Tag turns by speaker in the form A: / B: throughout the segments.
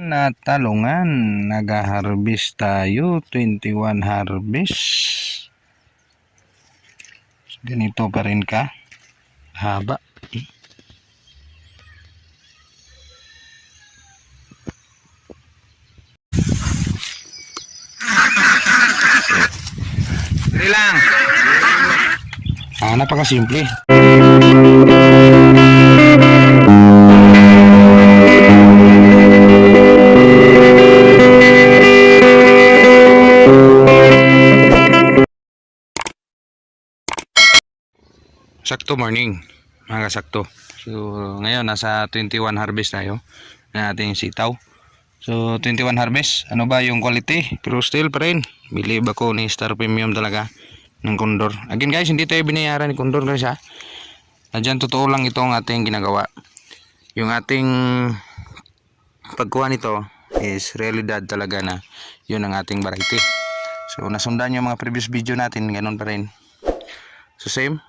A: Natalungan, nag-harvest tayo, 21 harvest. Ganito pa rin ka haba. Dali lang. Napakasimple. Sakto morning, mga kasakto. So ngayon nasa 21 harvest tayo na ating sitaw. So 21 harvest, ano ba yung quality? Pero still pa rin, believe ako ni Star Premium talaga ng Condor. Again guys, hindi tayo binayaran ni Condor guys ha. Nadyan totoo lang itong ating ginagawa. Yung ating pagkuha nito is realidad talaga na yun ang ating variety. So nasundan yung mga previous video natin, ganun pa rin. So same,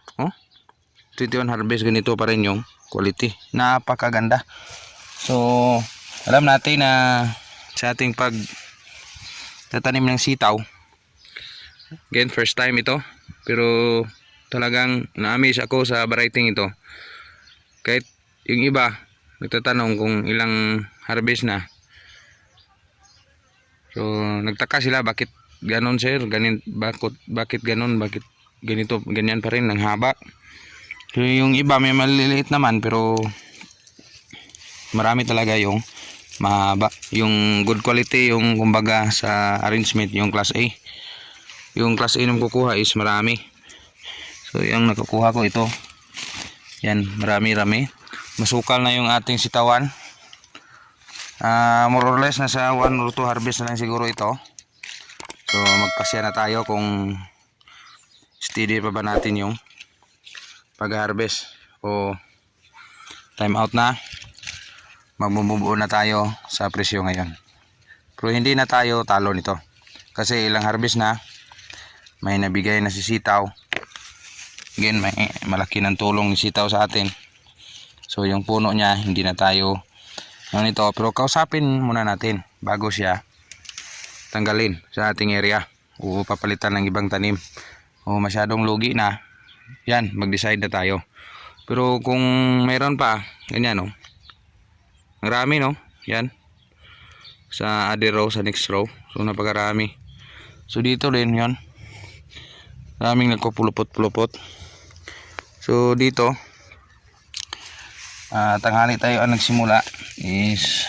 A: 21 harvest, ganito pa rin yung quality. Napakaganda. So alam natin na sa ating pag tatanim ng sitaw, again first time ito, pero talagang na-amaze ako sa variety ito. Kahit yung iba nagtatanong kung ilang harvest na, so nagtaka sila bakit ganon sir, bakit ganon, bakit ganito, ganyan pa rin ng haba. So yung iba may maliliit naman, pero marami talaga yung mahaba, yung good quality, yung kumbaga sa arrangement, yung class A. Yung class A nung kukuha is marami. So yung nakukuha ko ito, yan, marami-rami. Masukal na yung ating sitawan. More or less nasa 1 or 2 harvest na lang siguro ito. So magpasya na tayo kung steady pa ba natin yung pag-harvest o time out na, magbubuo na tayo sa presyo ngayon. Pero hindi na tayo talo nito kasi ilang harvest na, may nabigay na si sitaw. Again, may malaki ng tulong ni sitaw sa atin. So yung puno niya hindi na tayo nito, pero kausapin muna natin bago siya tanggalin sa ating area o papalitan ng ibang tanim o masyadong lugi na, yan, mag-decide na tayo. Pero kung mayroon pa ganyan, marami, yan sa other row, sa next row, so napakarami. So dito rin yan, maraming nagpupulupot-pulupot. So dito tanghali tayo ang nagsimula, is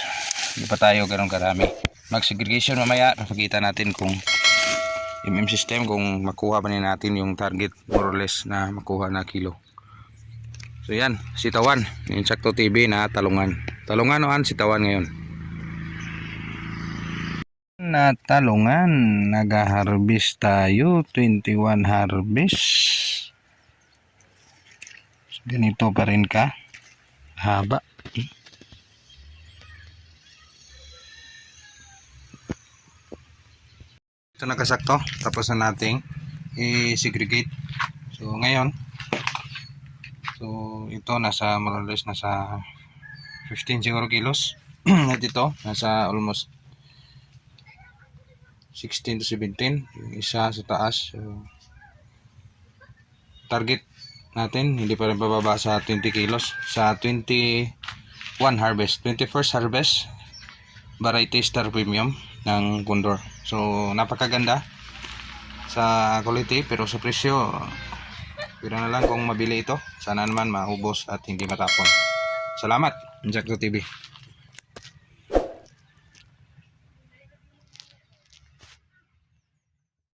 A: hindi pa tayo ganun karami. Mag-segregation mamaya, papakita natin kung system, kung makuha pa natin yung target more or less na makuha na kilo. So yan, sitawan, yung Sakto TV na talungan. Talungan o sitawan ngayon. Natalungan, nag-harvest tayo, 21 harvest. Ganito pa rin ka haba. Ito nakasakto, tapos na nating i-segregate. So ngayon, so ito nasa more or less nasa 15 siguro kilos. At ito nasa almost 16 to 17, yung isa sa taas. So target natin hindi pa rin bababa sa 20 kilos sa 21 harvest, 21st harvest variety Star Premium ng Condor. So napakaganda sa quality, pero sa presyo pira na lang kung mabili ito. Sana naman maubos at hindi matapon. Salamat, Sakto TV.